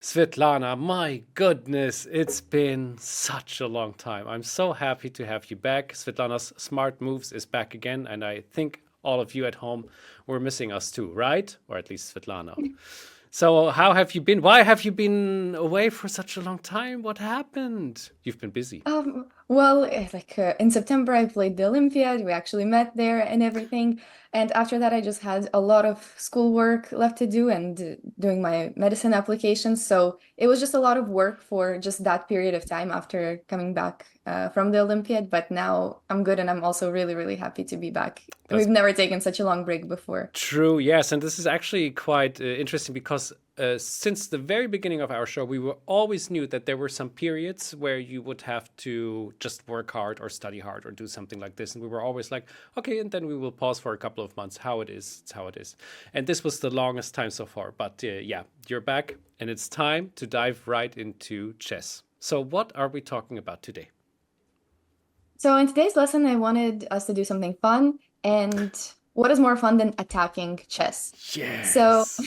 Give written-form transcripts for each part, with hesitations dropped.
Svitlana, my goodness, it's been such a long time. I'm so happy to have you back. Svitlana's Smart Moves is back again, and I think all of you at home were missing us too, right? Or at least Svitlana. So, how have you been? Why have you been away for such a long time? What happened? You've been busy. In September, I played the Olympiad. We actually met there and everything. And after that, I just had a lot of schoolwork left to do and doing my medicine applications. So it was just a lot of work for just that period of time after coming back from the Olympiad. But now I'm good and I'm also really, really happy to be back. That's We've never taken such a long break before. true, yes. And this is actually quite interesting because since the very beginning of our show, we were always knew that there were some periods where you would have to just work hard or study hard or do something like this. And we were always like, okay, and then we will pause for a couple of months. How it is, it's how it is. And this was the longest time so far. But yeah, you're back and it's time to dive right into chess. So, what are we talking about today? So in today's lesson, I wanted us to do something fun. And what is more fun than attacking chess? So Yes.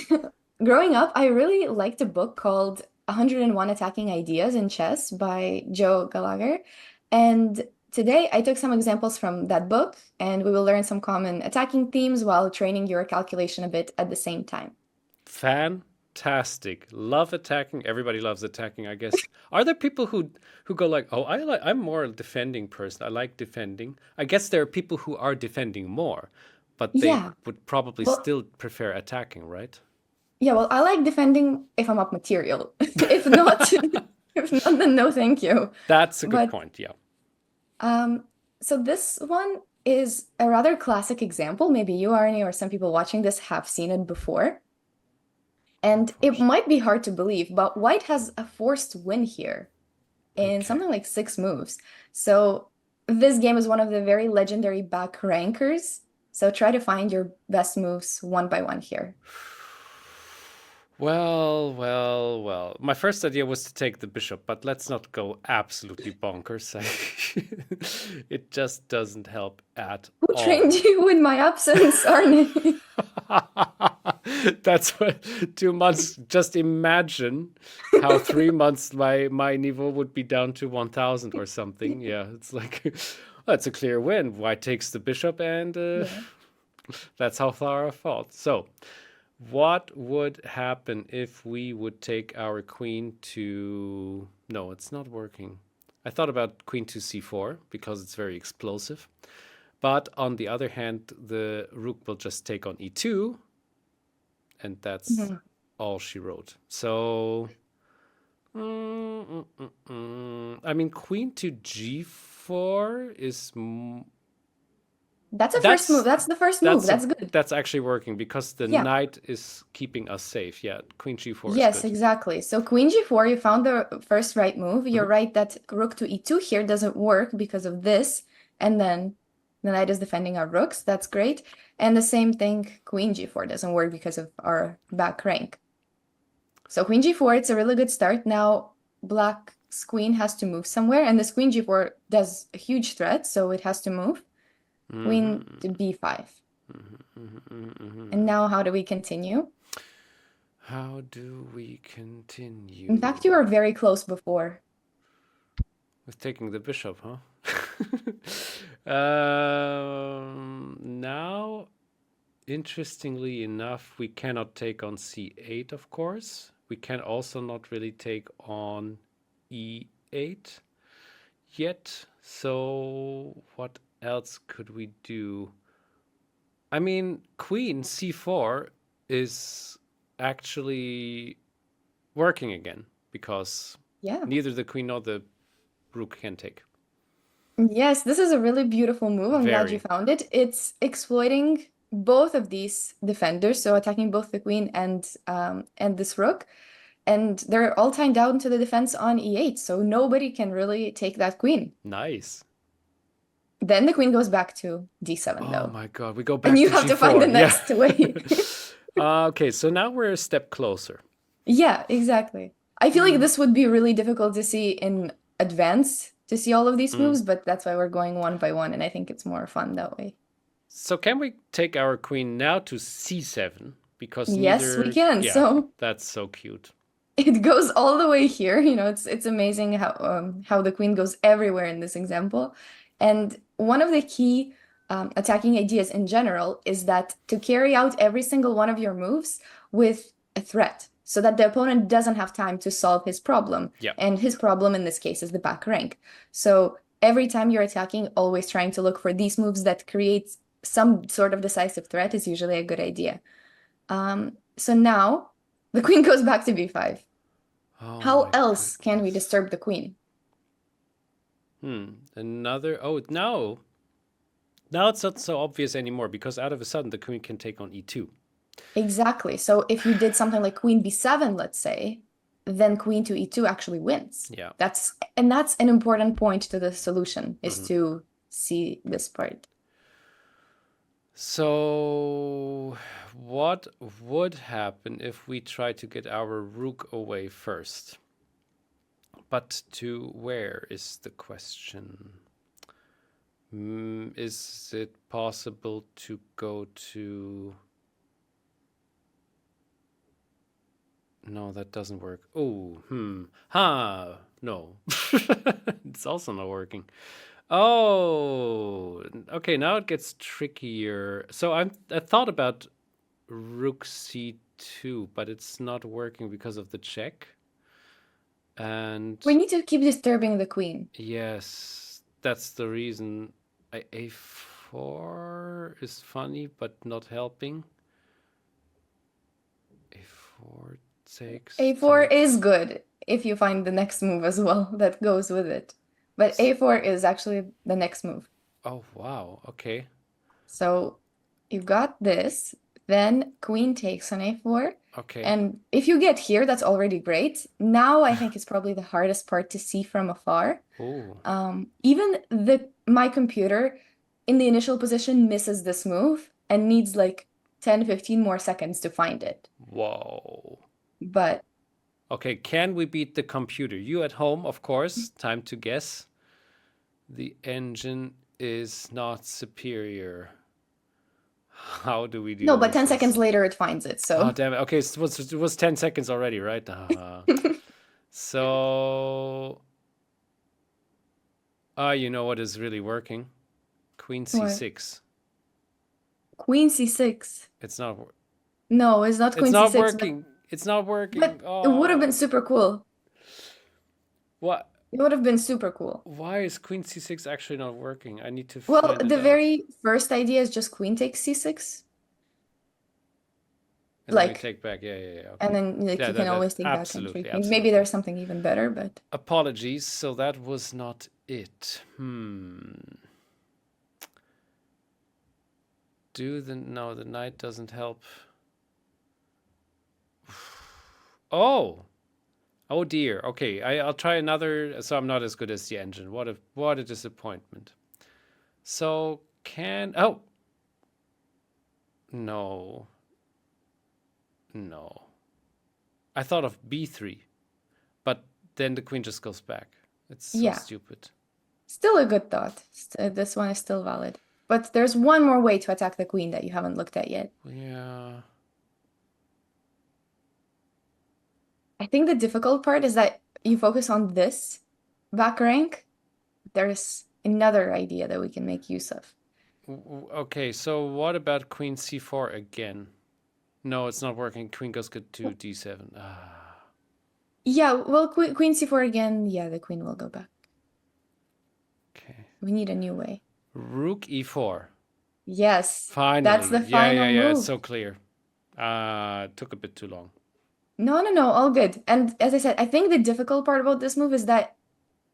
growing up, I really liked a book called 101 Attacking Ideas in Chess by Joe Gallagher. And today I took some examples from that book, and we will learn some common attacking themes while training your calculation a bit at the same time. Fantastic. Love attacking. Everybody loves attacking, I guess. Are there people who go like, "Oh, I'm more a defending person. I like defending." I guess there are people who are defending more, but they Yeah. would probably Well, still prefer attacking, right? I like defending if I'm up material. If not, if not, then no, thank you. That's a good But point. Yeah. Um, so this one is a rather classic example. Maybe you, Arnie, or some people watching this have seen it before. And it Unfortunately. might be hard to believe, but White has a forced win here in Okay. something like 6 moves. So this game is one of the very legendary back rankers. So try to find your best moves one by one here. Well. My first idea was to take the bishop, but let's not go absolutely bonkers. It just doesn't help at Who trained all. you in my absence, Arnie? That's what 2 months. Just imagine how 3 months my niveau would be down to 1,000 or something. Yeah, it's like that's a clear win. White takes the bishop, and Yeah. that's how far I fall. So, what would happen if we would take our queen to? No, it's not working. I thought about queen to c4 because it's very explosive. But on the other hand, the rook will just take on e2, and that's Mhm. all she wrote. So, I mean, queen to g4 is That's a first move. that's That's the first move. that's a That's good. that's actually working because the Yeah. knight is keeping us safe. Yeah, queen g4 is Yes, good. exactly. So queen g4, you found the first right move. You're Mhm. right that rook to e2 here doesn't work because of this. And then the knight is defending our rooks. That's great. And the same thing, queen g4 doesn't work because of our back rank. So queen g4, it's a really good start. Now black's queen has to move somewhere, and this queen g4 does a huge threat, so it has to move. Queen Mhm. to b5. Mhm. Mhm. Mhm. And Mhm. now how do we continue? How do we In fact, you continue? were very close before. With taking the bishop, huh? Now, interestingly enough, we cannot take on c8, of course. We can also not really take on e8 yet. So, what else could we do? I mean, queen c4 is actually working again because Yeah. neither the queen nor the rook can take. Yes, this is a really beautiful move. I'm glad you Very. found it. It's exploiting both of these defenders, so attacking both the queen and this rook. And they're all tied down to the defense on e8, so nobody can really take that queen. Nice. Then the queen goes back to d7 Oh though. my God, we go And back you to have to find the g4. Yeah. next way. Okay, so now we're a step closer. Yeah, exactly. I feel like Mm, this would be really difficult to see in advance to see all of these mm. moves, but that's why we're going one by one, and I think it's more fun that way. So can we take our queen now to c7? Because Yes, we neither. can. Yeah, So that's so cute. it goes all the way here. It's amazing how the queen goes everywhere in this example. And one of the key attacking ideas in general is that to carry out every single one of your moves with a threat, so that the opponent doesn't have time to solve his problem. Yeah. And his problem in this case is the back rank. So every time you're attacking, always trying to look for these moves that create some sort of decisive threat is usually a good idea. So now the queen goes back to b5. Oh How my else can we goodness. disturb the queen? Another. Oh, no. Now it's not so obvious anymore because out of a sudden the queen can take on e2. Exactly. So if you did something like queen b7, let's say, then queen to e2 actually wins. Yeah. That's an important point to the solution, is to see this part. So, what would happen if we try to get our rook away first? But to where is the question? Is it possible to go to... No, that doesn't work. Oh, no. It's also not working. Oh, okay, now it gets trickier. So I thought about rook c2, but it's not working because of the check. And We need to keep disturbing the queen. yes, that's the reason. A4 is funny, but not helping. A4 takes. A4 is good if you find the next move as well that goes with it. But A4 is actually the next move. Oh, wow. Okay. So you've got this, then queen takes on A4. Okay. And if you get here, that's already great. Now I think it's probably the hardest part to see from afar. Oh. Even my computer in the initial position misses this move and needs like 10, 15 more seconds to find it. Whoa. But okay, can we beat the computer? You at home, of course. Time to guess. The engine is not superior. How do we do no, but with 10 this? seconds later it finds it. Oh, So damn it. Okay, so it was 10 seconds already, right? So, you know what is really working? Queen what? c6. Queen c6. It's not. No, it's not It's queen not c6, working. It's not working. but it would have been super cool. What? It would have been super cool. Why is queen c6 actually not working? I need to Well, find it the out. very first idea is just queen takes c6. And then we Like, take back. Yeah. Okay. and then like Yeah, you can always take back absolutely, entry. absolutely. Maybe there's something even better, but Apologies. So that was not it. No, the knight doesn't help. Oh. Oh dear. Okay, I'll try another. So I'm not as good as the engine. What a disappointment. So oh. No. I thought of b3, but then the queen just goes back. It's so yeah, stupid. still a good thought. This one is still valid. But there's one more way to attack the queen that you haven't looked at yet. Yeah. I think the difficult part is that you focus on this back rank. There's another idea that we can make use of. Okay, so what about queen c4 again? No, it's not working. Queen goes good to d7. Yeah, well, queen c4 again. Yeah, the queen will go back. Okay. We need a new way. Rook e4. Yes, Finally. that's the final Yeah. move. It's so clear. Took a bit too long. No, all good. And as I said, I think the difficult part about this move is that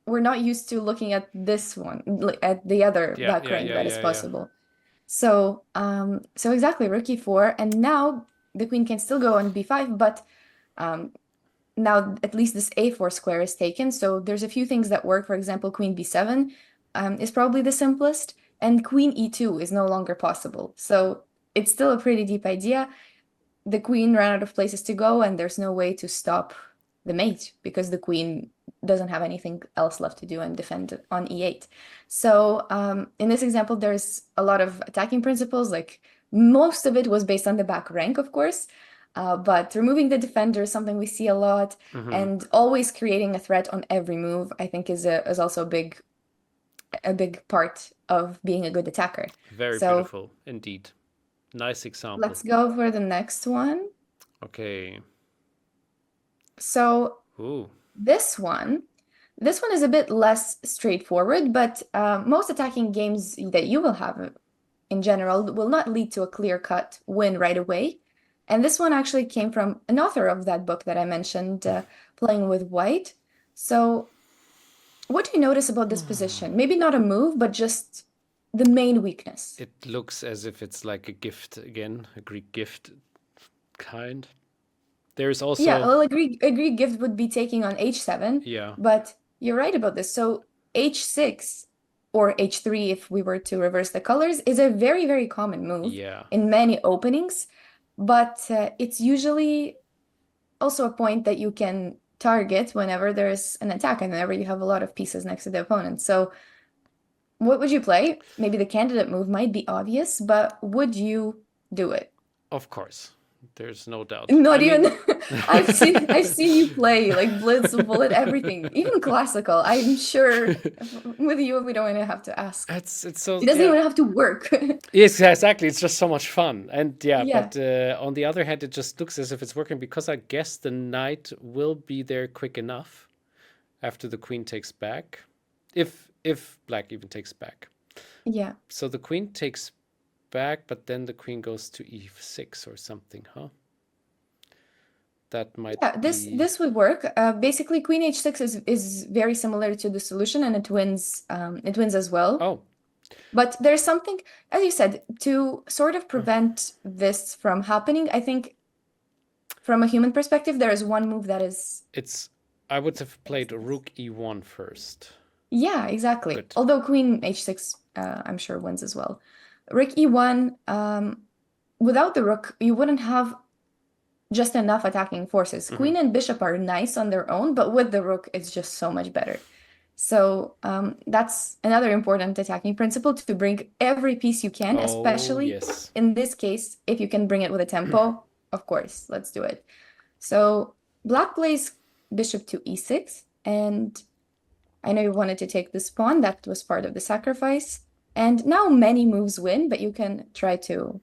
we're not used to looking at this one, at the other back rank that is possible. So, so exactly, rook e4, and now the queen can still go on b5, but now at least this a4 square is taken. So there's a few things that work. For example, queen b7 is probably the simplest, and queen e2 is no longer possible. So it's still a pretty deep idea. The queen ran out of places to go, and there's no way to stop the mate because the queen doesn't have anything else left to do and defend on e8. So in this example, there's a lot of attacking principles. Like most of it was based on the back rank, of course. But removing the defender is something we see a lot, Hmm. and always creating a threat on every move, I think is also a big part of being a good attacker. Very So beautiful indeed. Nice example. let's go for the next one. Okay. So Ooh. this one, this one is a bit less straightforward, but most attacking games that you will have in general will not lead to a clear-cut win right away. And this one actually came from an author of that book that I mentioned, Playing with White. So what do you notice about this position? Maybe not a move, but just the main weakness. It looks as if it's like a gift again, a Greek gift kind. There's Yeah, also, well, a Greek gift would be taking on h7, yeah, but you're right about this. So h6 or h3, if we were to reverse the colors, is a very, very common move yeah. in many openings, but it's usually also a point that you can target whenever there's an attack and whenever you have a lot of pieces next to the opponent. So what would you play? Maybe the candidate move might be obvious, but would you do it? Of course. There's no doubt. I Not mean, even I've seen you play like Blitz, Bullet, everything, even classical. I'm sure with you we don't even have to ask. it's so It doesn't yeah. even have to work. Yes, yeah, exactly. It's just so much fun. And yeah, Yeah. but on the other hand, it just looks as if it's working because I guess the knight will be there quick enough after the queen takes back. If black even takes back. Yeah. So the queen takes back, but then the queen goes to e6 or something, huh? That might Yeah, this be. this would work. Basically Queen h6 is very similar to the solution and it wins as well. Oh, But there's something, as you said, to sort of prevent this from happening. I think from a human perspective, there is one move that is it's. I would have played makes sense. rook e1 first. Yeah, exactly. Good. Although Queen h6, I'm sure wins as well. Rook e1, without the rook, you wouldn't have just enough attacking forces. Hmm. Queen and bishop are nice on their own, but with the rook, it's just so much better. So that's another important attacking principle, to bring every piece you can, Oh, especially yes. in this case, if you can bring it with a tempo, of course, let's do it. So black plays bishop to e6, and I know you wanted to take this pawn. That was part of the sacrifice. And now many moves win, but you can try to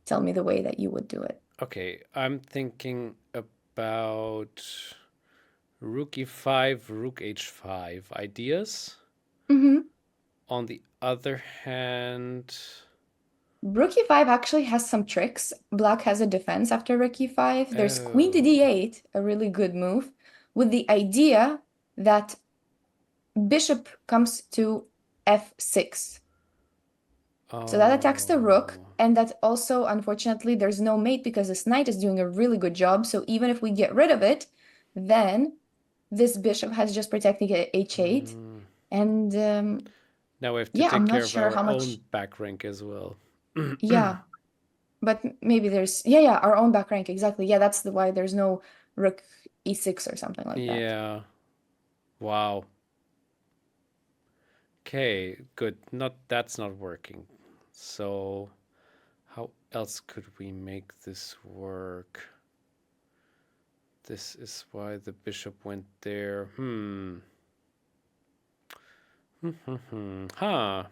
tell me the way that you would do it. Okay, I'm thinking about rook e5, rook h5 ideas. Mm-hmm. On the other hand, Rook e5 actually has some tricks. Black has a defense after rook e5. There's queen to oh, d8, a really good move, with the idea that bishop comes to f6. So that attacks the rook, oh, and that also, unfortunately, there's no mate because this knight is doing a really good job. So even if we get rid of it, then this bishop has just protecting at h8. mm. And Now we have to yeah, I'm take not care of sure how our own much. back rank as well. Yeah, but maybe there's, yeah, our own back rank. Exactly. Yeah, that's why there's no rook e6 or something like that. Yeah. Wow. Okay, good. Not that's not working. So how else could we make this work? This is why the bishop went there. Hmm. Huh.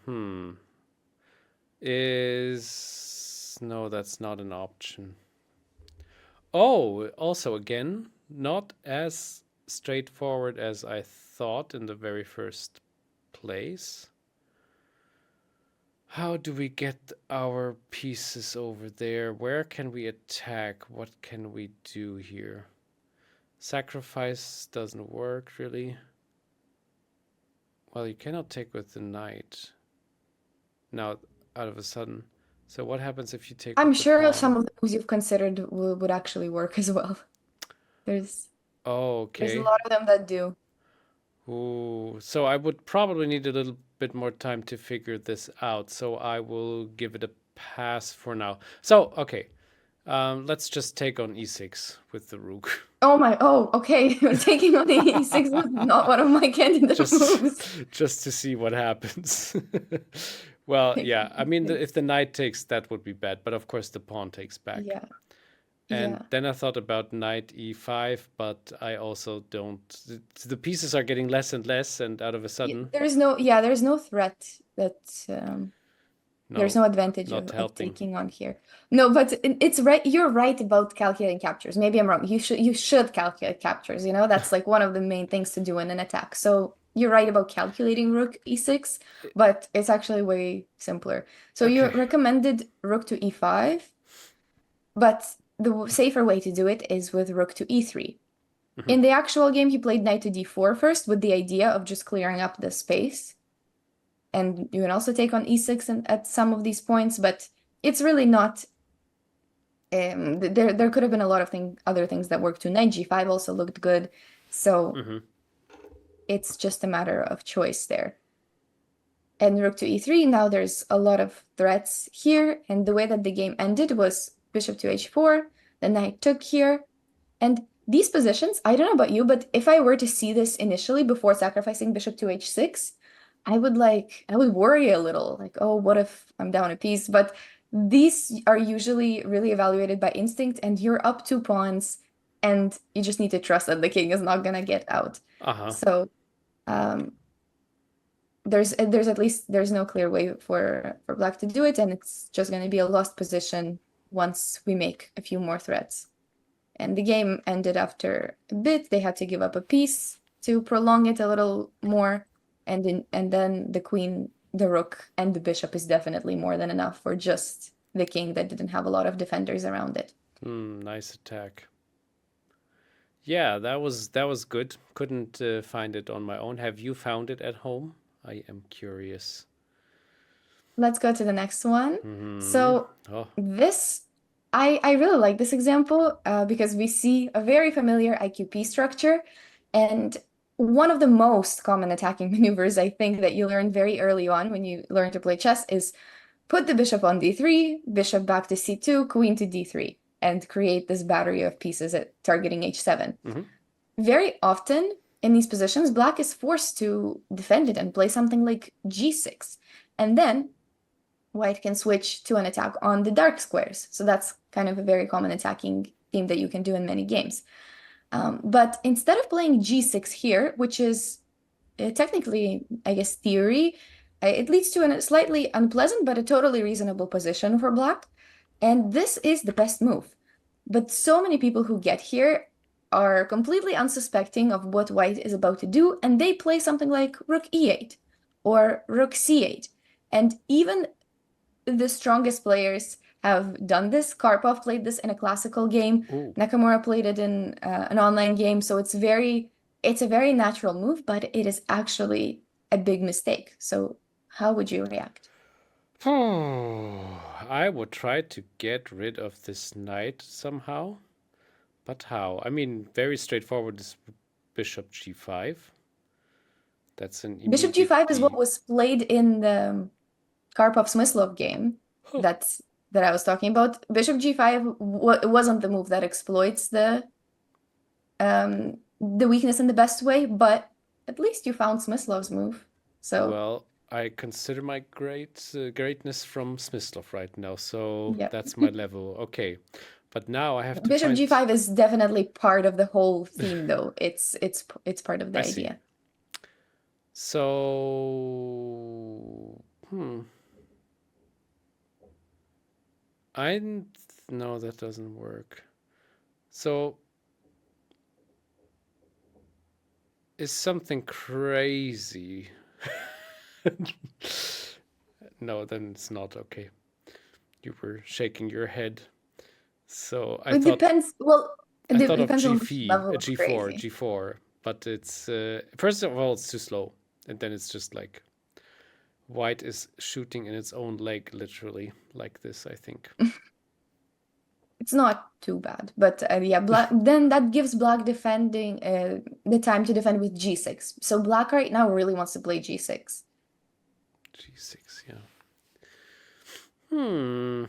Is no, that's not an option. Oh, also again, not as straightforward as I thought in the very first place. How do we get our pieces over there? Where can we attack? What can we do here? Sacrifice doesn't work really. Well, you cannot take with the knight. Now, out of a sudden. So what happens if you take I'm with the sure pawn? some of the moves you've considered would actually work as well. There's Oh, there's a okay. lot of them that do. Ooh, so I would probably need a little bit more time to figure this out. So I will give it a pass for now. So, okay. Let's just take on e6 with the rook. Oh, okay. Taking on the e6 was not one of my candidate just moves. just to see what happens. Well, Taking yeah. I mean, e6. if the knight takes, that would be bad. But of course, the pawn takes back. Yeah. And Yeah. then I thought about knight e5, but I also don't. The pieces are getting less and less, and out of a sudden, There's no threat that there's no, no advantage not of helping. taking on here. No, but it's right. You're right about calculating captures. Maybe I'm wrong. You should calculate captures. That's like one of the main things to do in an attack. So you're right about calculating rook e6, but it's actually way simpler. So you Okay. recommended rook to e5, but the safer way to do it is with rook to e3. Mhm. In the actual game, he played knight to d4 first with the idea of just clearing up the space. And you can also take on e6 at some of these points, but it's really not. There could have been a lot of other things that worked too. Knight g5 also looked good, so Mhm. it's just a matter of choice there. And rook to e3, now there's a lot of threats here, and the way that the game ended was bishop to h4, the knight took here, and these positions, I don't know about you, but if I were to see this initially before sacrificing bishop to h6, I would worry a little, like, oh, what if I'm down a piece? But these are usually really evaluated by instinct, and you're up 2 pawns, and you just need to trust that the king is not gonna get out. Uh-huh. So um, there's at least there's no clear way for black to do it, and it's just gonna be a lost position once we make a few more threats. And the game ended after a bit. They had to give up a piece to prolong it a little more. And then the queen, the rook, and the bishop is definitely more than enough for just the king that didn't have a lot of defenders around it. Nice attack. Yeah, that was good. Couldn't find it on my own. Have you found it at home? I am curious. Let's go to the next one. Hmm. So Oh. this, I really like this example because we see a very familiar IQP structure, and one of the most common attacking maneuvers I think that you learn very early on when you learn to play chess is put the bishop on d3, bishop back to c2, queen to d3, and create this battery of pieces at targeting h7. Hmm. Very often in these positions, black is forced to defend it and play something like g6. And then white can switch to an attack on the dark squares. So that's kind of a very common attacking theme that you can do in many games. But instead of playing g6 here, which is technically, I guess, theory, it leads to a slightly unpleasant but a totally reasonable position for black. And this is the best move. But so many people who get here are completely unsuspecting of what white is about to do, and they play something like rook e8 or rook c8. And even the strongest players have done this. Karpov played this in a classical game. Ooh. Nakamura played it in an online game. So it's a very natural move, but it is actually a big mistake. So how would you react? I would try to get rid of this knight somehow, but how? I mean, very straightforward is bishop g5. That's an Bishop immediate g5 is what B. was played in the Karpov-Smyslov game Huh. that I was talking about. Bishop g5 wasn't the move that exploits the weakness in the best way, but at least you found Smyslov's move. So Well, I consider my greatness from Smyslov right now, so yeah, that's my level. Okay, but now I have to Bishop find. g5 is definitely part of the whole theme, though. It's part of the I see. idea. So, I no, that doesn't work. So, is something crazy? No, then it's not okay. You were shaking your head. So I It thought depends. Well, I it thought of depends on which G4, level of G4, crazy. G4, but it's first of all it's too slow, and then it's just like white is shooting in its own leg, literally like this. I think. It's not too bad, but yeah, black then that gives black defending the time to defend with g6. So black right now really wants to play g6. G6, yeah. Hmm.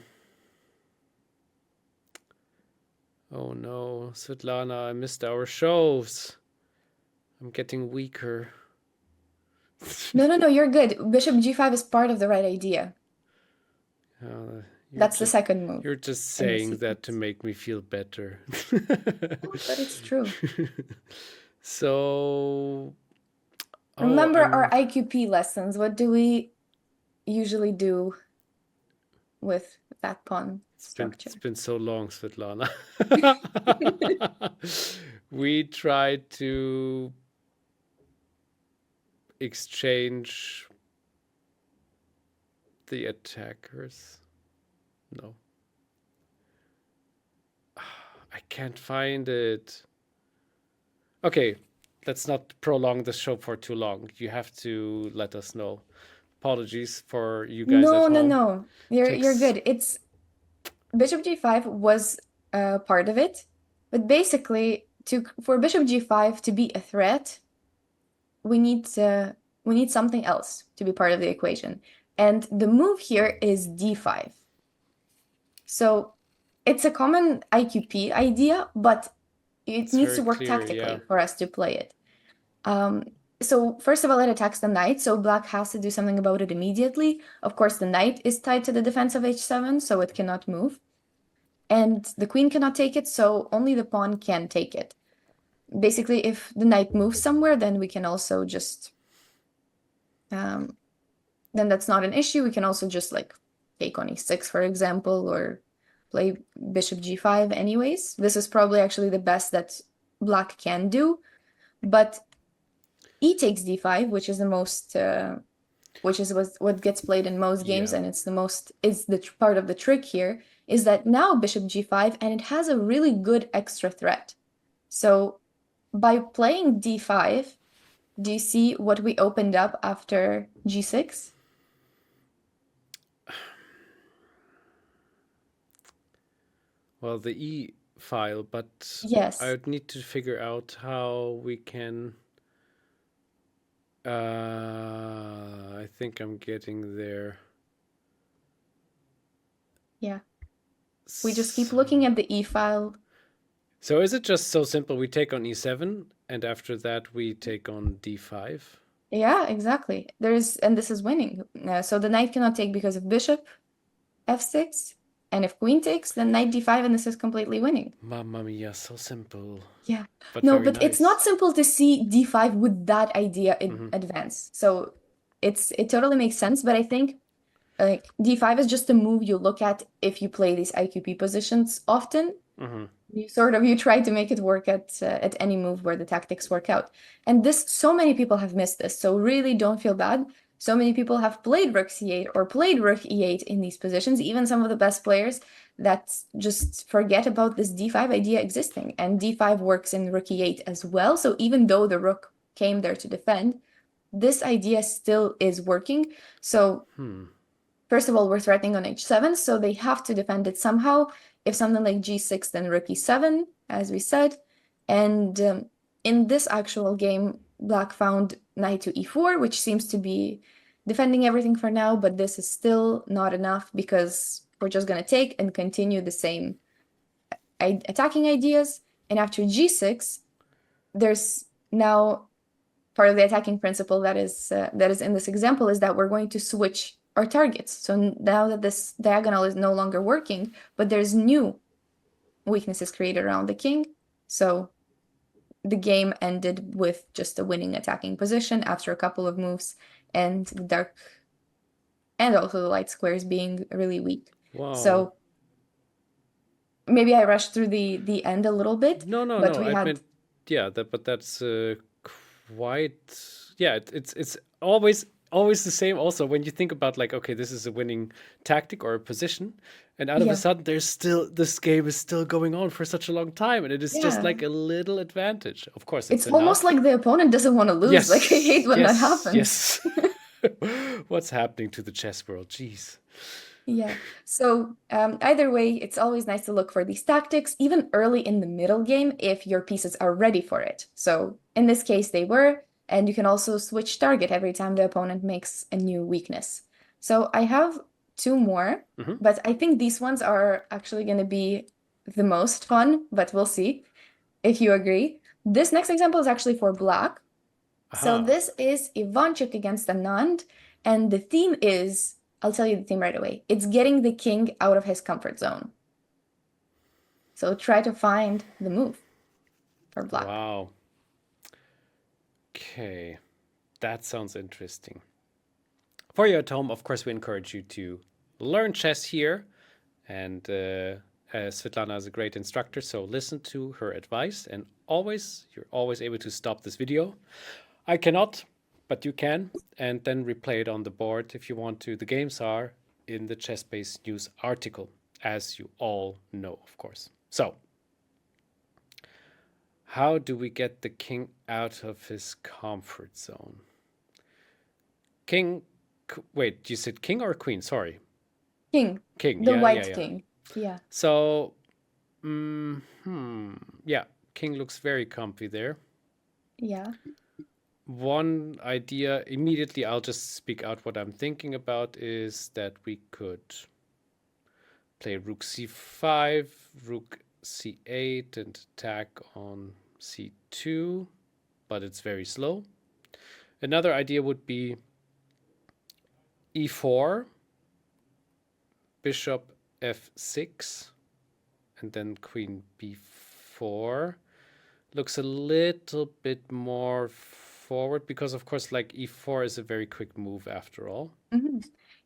Oh no, Svetlana, I missed our shows. I'm getting weaker. No, you're good. Bishop g5 is part of the right idea. Uh, You're That's the just second move you're just in the saying that to sequence. make me feel better. Oh, but it's true. So, oh, Remember our I'm IQP lessons. What do we usually do with that pawn it's structure? been so long, Svetlana. We try to exchange the attackers. No, I can't find it. Okay, let's not prolong the show for too long. You have to let us know. Apologies for you guys at No, no, home. no. You're Takes good. It's bishop g5 was part of it, but basically for bishop g5 to be a threat, we need something else to be part of the equation. And the move here is d5. So it's a common IQP idea, but it it's needs very to work clear, yeah. tactically for us to play it. So first of all, it attacks the knight, so black has to do something about it immediately. Of course, the knight is tied to the defense of h7, so it cannot move. And the queen cannot take it, so only the pawn can take it. Basically, if the knight moves somewhere, then we can also just then that's not an issue. We can also just like take on e6, for example, or play bishop g5 anyways. This is probably actually the best that black can do. But e takes d5, which is the most which is what gets played in most games, Yeah. and it's the part of the trick here, is that now bishop g5, and it has a really good extra threat. So by playing d5, do you see what we opened up after g6? Well, the E file, but I Yes. would need to figure out how we can. I think I'm getting there. Yeah. We just keep looking at the e file. So is it just so simple? We take on e7, and after that we take on d5. Yeah, exactly. And this is winning. So the knight cannot take because of bishop f6, and if queen takes, then knight d5, and this is completely winning. Mamma mia, so simple, Yeah. but No, very but it's not nice. simple to see d5 with that idea in advance. So it totally makes sense, but I think like d5 is just a move you look at if you play these IQP positions often. You try to make it work at any move where the tactics work out. And this, so many people have missed this, so really don't feel bad. So many people have played rook c8 or played rook e8 in these positions, even some of the best players that just forget about this d5 idea existing. And d5 works in rook e8 as well. So even though the rook came there to defend, this idea still is working. So first of all, we're threatening on h7, so they have to defend it somehow. If something like g6, then rook e7, as we said. And in this actual game, black found knight to e4, which seems to be defending everything for now, but this is still not enough because we're just going to take and continue the same attacking ideas. And after g6, there's now part of the attacking principle that is in this example is that we're going to switch our targets. So now that this diagonal is no longer working, but there's new weaknesses created around the king. So the game ended with just a winning attacking position after a couple of moves, and the dark and also the light squares being really weak. Wow. So maybe I rushed through the end a little bit, No, no, but no. we I had meant, yeah, but that's quite. Yeah, it's always the same. Also, when you think about like, okay, this is a winning tactic or a position, and out of a yeah. sudden, this game is still going on for such a long time, and it is just Yeah. like a little advantage. Of course, It's it's almost enough. like the opponent doesn't want to lose. Like I hate Yes, when that yes, happens. yes. What's happening to the chess world? Jeez. Yeah. So either way, it's always nice to look for these tactics, even early in the middle game, if your pieces are ready for it. So in this case, they were, and you can also switch target every time the opponent makes a new weakness. So I have two more, but I think these ones are actually going to be the most fun, but we'll see if you agree. This next example is actually for black. So Aha. this is Ivanchuk against Anand, and the theme is I'll tell you the theme right away. It's getting the king out of his comfort zone. So try to find the move for black. Wow. Okay, that sounds interesting. For you at home, of course, we encourage you to learn chess here. And Svitlana is a great instructor, so listen to her advice. And you're always able to stop this video. I cannot, but you can. And then replay it on the board if you want to. The games are in the ChessBase news article, as you all know, of course. So, how do we get the king out of his comfort zone? King, wait, you said king or queen? Sorry. King. King, The yeah, white yeah. king. Yeah. So, yeah, king looks very comfy there. Yeah. One idea, immediately I'll just speak out what I'm thinking about, is that we could play rook c5, rook c8, and attack on c2, but it's very slow. Another idea would be e4, bishop f6, and then queen b4. Looks a little bit more forward because, of course, like e4 is a very quick move after all.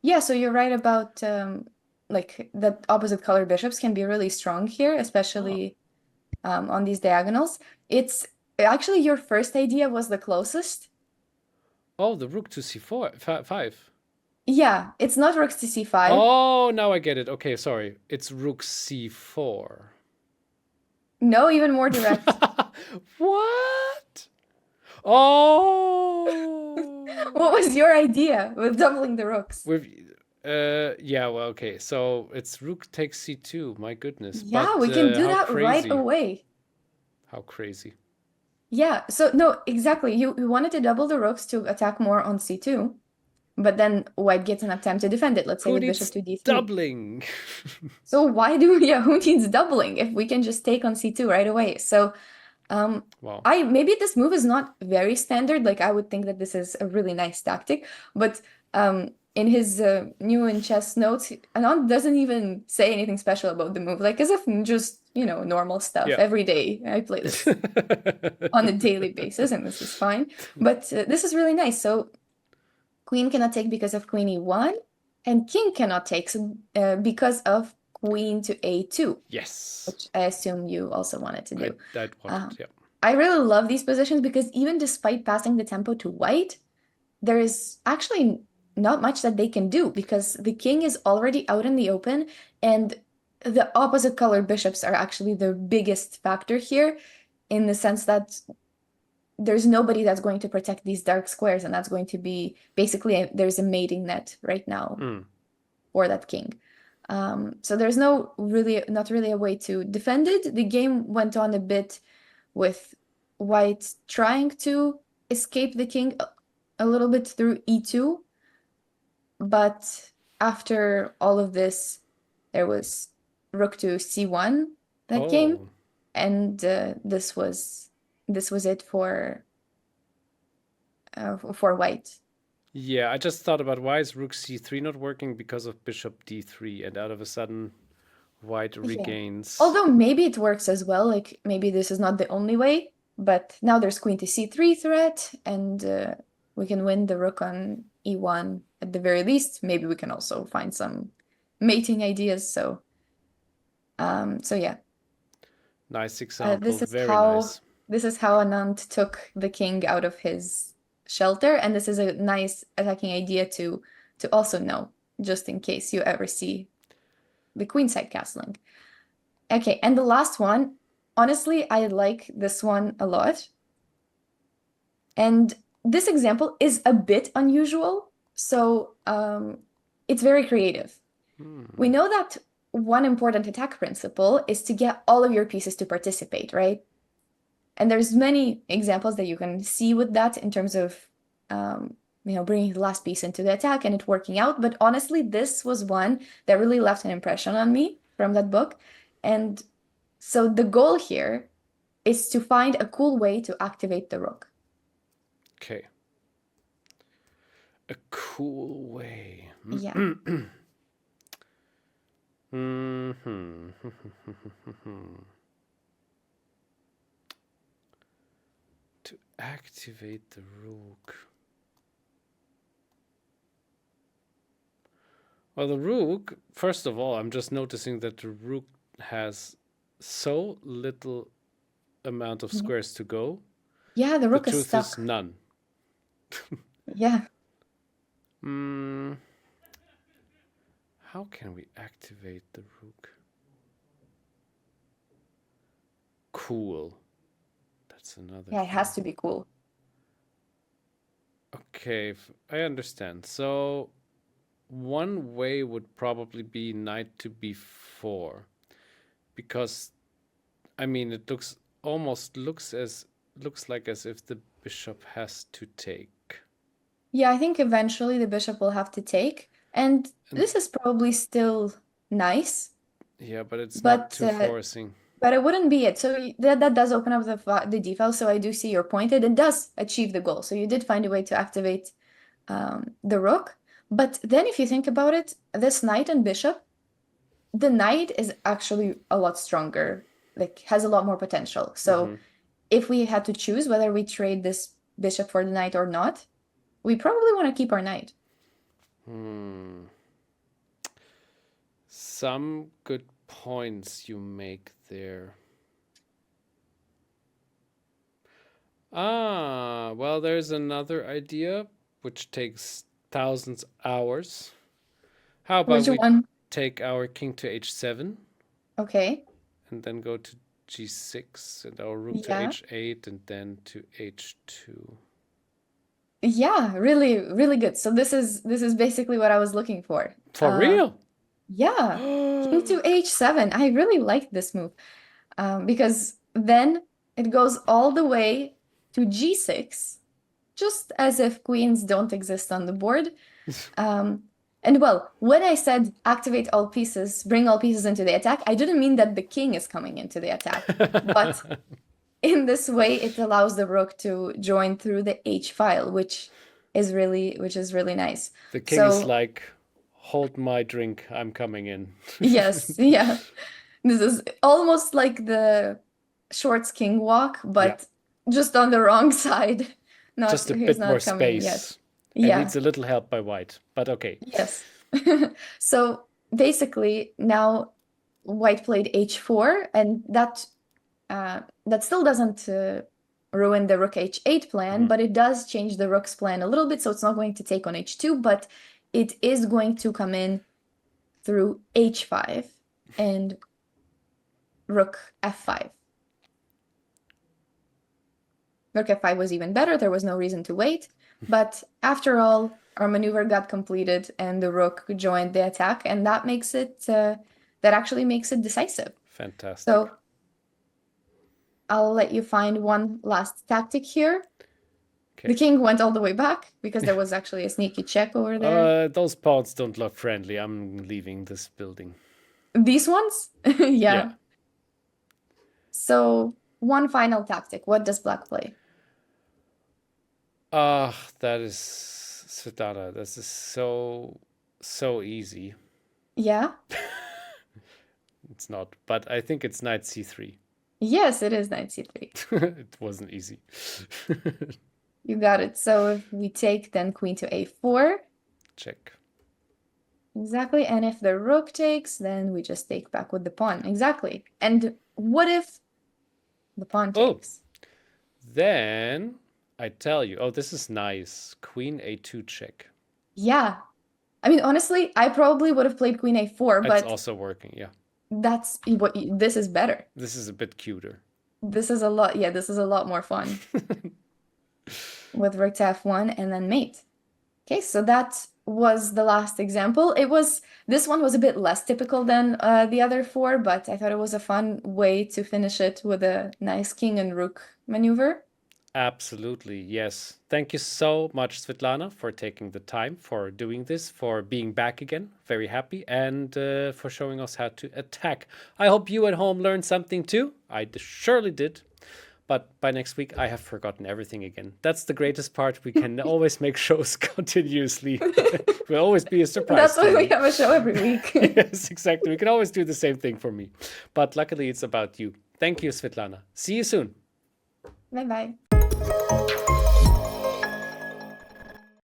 Yeah, so you're right about like the opposite color bishops can be really strong here, especially on these diagonals. It's actually your first idea was the closest. Oh, the rook to c4, 5. Yeah, it's not rook to c5. Oh, now I get it. Okay, sorry. It's rook c4. No, even more direct. What? Oh. What was your idea with doubling the rooks? With yeah, well, okay. So it's rook takes c2. My goodness. Yeah, But we can do how that right crazy. away. How crazy. Yeah, so no, exactly. You wanted to double the rooks to attack more on c2, but then white gets enough time to defend it. Let's say Who with needs bishop to d3. doubling? So why do yeah, who needs doubling if we can just take on c2 right away? So Wow. maybe this move is not very standard. Like I would think that this is a really nice tactic, but in his new in chess notes, Anand doesn't even say anything special about the move, like as if just, normal stuff. Yeah. Every day I play this on a daily basis, and this is fine. But this is really nice. So queen cannot take because of queen e1, and king cannot take because of queen to a2. Yes. Which I assume you also wanted to do. I'd want it, yeah. I really love these positions because even despite passing the tempo to white, there is actually not much that they can do because the king is already out in the open, and the opposite colored bishops are actually the biggest factor here, in the sense that there's nobody that's going to protect these dark squares, and that's going to be basically there's a mating net right now for that king. So there's not really a way to defend it. The game went on a bit with white trying to escape the king a little bit through e2, but after all of this, there was rook to c1 that game, and this was it for white. Yeah, I just thought about why is rook c3 not working because of bishop d3, and out of a sudden white regains. Although maybe it works as well, like maybe this is not the only way, but now there's queen to c3 threat, and we can win the rook on e1 at the very least. Maybe we can also find some mating ideas. So yeah. Nice example. This is Very how nice. This is how Anand took the king out of his shelter, and this is a nice attacking idea to also know, just in case you ever see the queenside castling. Okay, and the last one, honestly, I like this one a lot. And this example is a bit unusual, so it's very creative. We know that one important attack principle is to get all of your pieces to participate, right? And there's many examples that you can see with that in terms of bringing the last piece into the attack and it working out. But honestly, this was one that really left an impression on me from that book. And so the goal here is to find a cool way to activate the rook. Okay. A cool way. Yeah. Mhm. To activate the rook. Well, the rook, first of all, I'm just noticing that the rook has so little amount of squares to go. Yeah, the The rook is truth is stuck. none. Yeah. Mm, how can we activate the rook? Cool. That's another Yeah, it thing. has to be cool. Okay, I understand. So one way would probably be knight to b4, because I mean it looks like as if the bishop has to take. Yeah, I think eventually the bishop will have to take, and And this is probably still nice, yeah, but it's not but too forcing. but it wouldn't be it. So that does open up the d-file. So I do see your point. It does achieve the goal. So you did find a way to activate the rook. But then if you think about it, this knight and bishop, the knight is actually a lot stronger, like has a lot more potential. So Hmm. if we had to choose whether we trade this bishop for the knight or not, we probably want to keep our knight. Some good points you make there. Ah, well, there's another idea which takes thousands hours. How about Which we one? take our king to h7 Okay. and then go to g6 and our rook to Yeah. h8 and then to h2. Yeah, really, really good. So this is basically what I was looking for. For real? Yeah, king to h7. I really like this move because then it goes all the way to g6, just as if queens don't exist on the board. Um, and well, when I said activate all pieces, bring all pieces into the attack, I didn't mean that the king is coming into the attack, but in this way, it allows the rook to join through the h file, which is really nice. The king is So like, hold my drink, I'm coming in. yes, yeah. This is almost like the Shorts King walk, Yeah, but just on the wrong side. Not just a he's bit more not coming yet. space and Yeah, needs a little help by white, but okay. yes. So basically now white played h4, and that still doesn't ruin the rook h8 plan, Mhm. but it does change the rook's plan a little bit, so it's not going to take on h2, but it is going to come in through h5 and rook f5. Rook f5 was even better. There was no reason to wait. But after all, our maneuver got completed and the rook joined the attack, and that actually makes it decisive. Fantastic. So I'll let you find one last tactic here. The Okay. king went all the way back because there was actually a sneaky check over there. Those pawns don't look friendly. I'm leaving this building. These ones? Yeah. Yeah. So one final tactic. What does black play? Ah, that is Svetlana. This is so easy. Yeah? It's not, but I think it's knight c3. Yes, it is knight c3. It wasn't easy. You got it. So if we take then queen to a4, Check. exactly. And if the rook takes, then we just take back with the pawn. Exactly. And what if the pawn Oh, takes? then I tell you. Oh, this is nice. Queen a2 check. Yeah. I mean, honestly, I probably would have played queen a4, It's but also working. Yeah. this is better. This is a bit cuter. This is a lot, yeah, this is a lot more fun with rook to f1 and then mate. Okay, so that was the last example. This one was a bit less typical than the other four, but I thought it was a fun way to finish it with a nice king and rook maneuver. Absolutely, yes. Thank you so much, Svetlana, for taking the time for doing this, for being back again. Very happy, and for showing us how to attack. I hope you at home learned something too. I surely did. But by next week, I have forgotten everything again. That's the greatest part. We can always make shows continuously. Will always be a surprise. That's why to we me. have a show every week. Yes, exactly. We can always do the same thing for me. But luckily, it's about you. Thank you, Svitlana. See you soon. Bye bye.